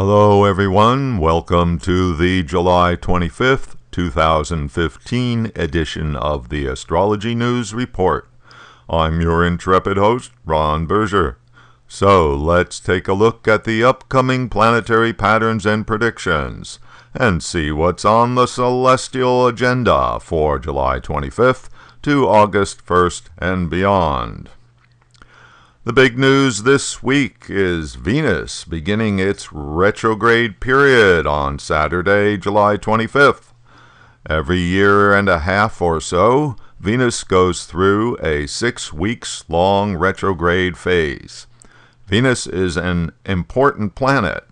Hello everyone, welcome to the July 25th, 2015 edition of the Astrology News Report. I'm your intrepid host, Ron Berger. So let's take a look at the upcoming planetary patterns and predictions and see what's on the celestial agenda for July 25th to August 1st and beyond. The big news this week is Venus beginning its retrograde period on Saturday, July 25th. Every year and a half or so, Venus goes through a 6 weeks long retrograde phase. Venus is an important planet.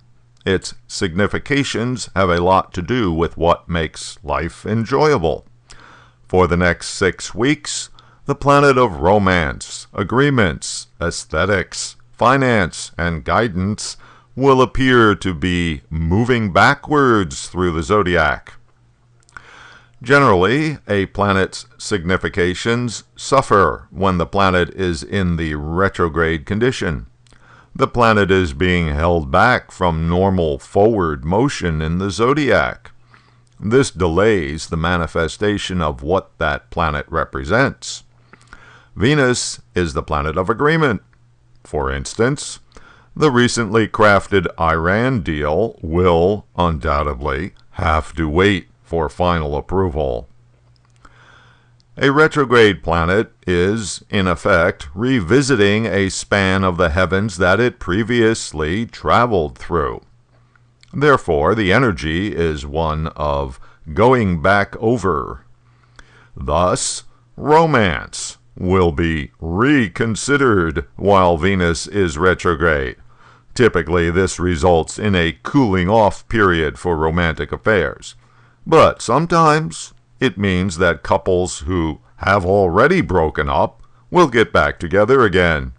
Its significations have a lot to do with what makes life enjoyable. For the next 6 weeks, the planet of romance, agreements, aesthetics, finance, and guidance will appear to be moving backwards through the zodiac. Generally, a planet's significations suffer when the planet is in the retrograde condition. The planet is being held back from normal forward motion in the zodiac. This delays the manifestation of what that planet represents. Venus is the planet of agreement. For instance, the recently crafted Iran deal will undoubtedly have to wait for final approval. A retrograde planet is, in effect, revisiting a span of the heavens that it previously traveled through. Therefore, the energy is one of going back over. Thus, romance will be reconsidered while Venus is retrograde. Typically, this results in a cooling off period for romantic affairs. But sometimes it means that couples who have already broken up will get back together again.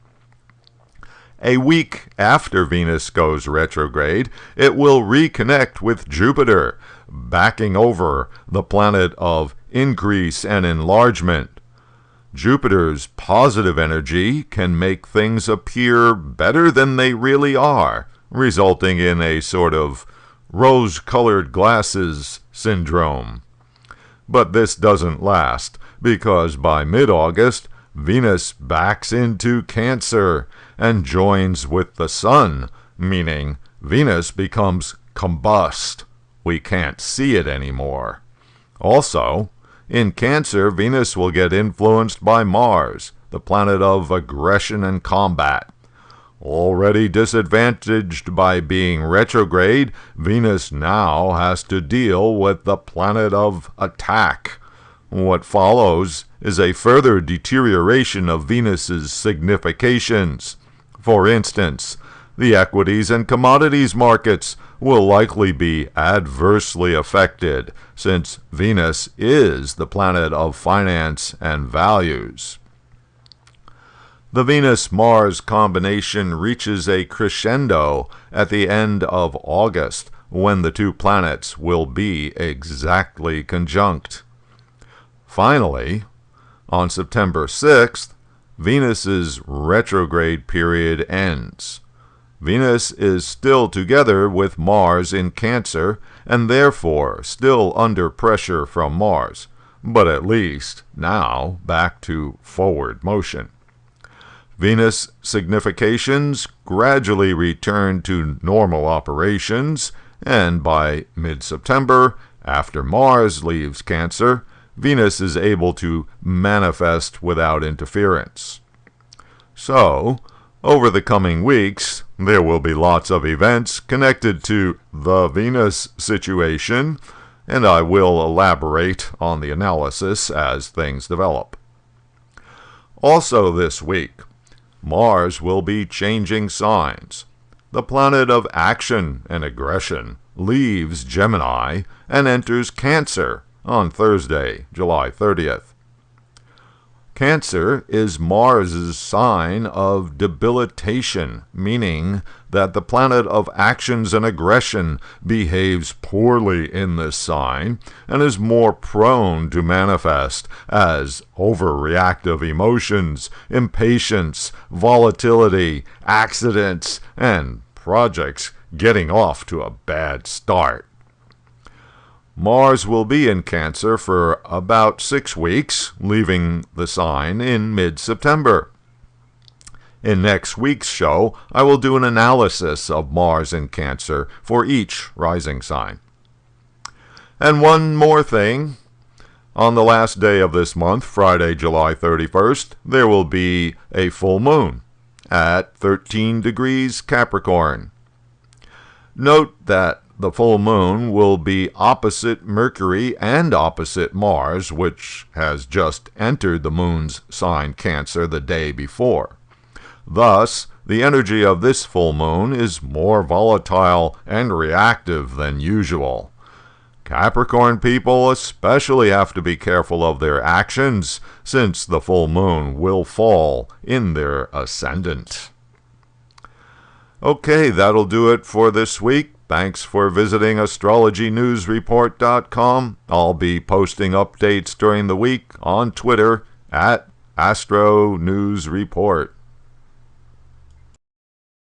A week after Venus goes retrograde, it will reconnect with Jupiter, backing over the planet of increase and enlargement. Jupiter's positive energy can make things appear better than they really are, resulting in a sort of rose-colored glasses syndrome. But this doesn't last, because by mid-August, Venus backs into Cancer and joins with the Sun, meaning Venus becomes combust. We can't see it anymore. Also, in Cancer, Venus will get influenced by Mars, the planet of aggression and combat. Already disadvantaged by being retrograde, Venus now has to deal with the planet of attack. What follows is a further deterioration of Venus's significations. For instance, the equities and commodities markets will likely be adversely affected, since Venus is the planet of finance and values. The Venus-Mars combination reaches a crescendo at the end of August, when the two planets will be exactly conjunct. Finally, on September 6th, Venus's retrograde period ends. Venus is still together with Mars in Cancer, and therefore still under pressure from Mars, but at least now back to forward motion. Venus significations gradually return to normal operations, and by mid-September, after Mars leaves Cancer, Venus is able to manifest without interference. So, over the coming weeks, there will be lots of events connected to the Venus situation, and I will elaborate on the analysis as things develop. Also this week, Mars will be changing signs. The planet of action and aggression leaves Gemini and enters Cancer on Thursday, July 30th. Cancer is Mars's sign of debilitation, meaning that the planet of actions and aggression behaves poorly in this sign and is more prone to manifest as overreactive emotions, impatience, volatility, accidents, and projects getting off to a bad start. Mars will be in Cancer for about 6 weeks, leaving the sign in mid-September. In next week's show, I will do an analysis of Mars in Cancer for each rising sign. And one more thing. On the last day of this month, Friday, July 31st, there will be a full moon at 13 degrees Capricorn. Note that the full moon will be opposite Mercury and opposite Mars, which has just entered the moon's sign Cancer the day before. Thus, the energy of this full moon is more volatile and reactive than usual. Capricorn people especially have to be careful of their actions, since the full moon will fall in their ascendant. Okay, that'll do it for this week. Thanks for visiting astrologynewsreport.com. I'll be posting updates during the week on Twitter at Astro News Report.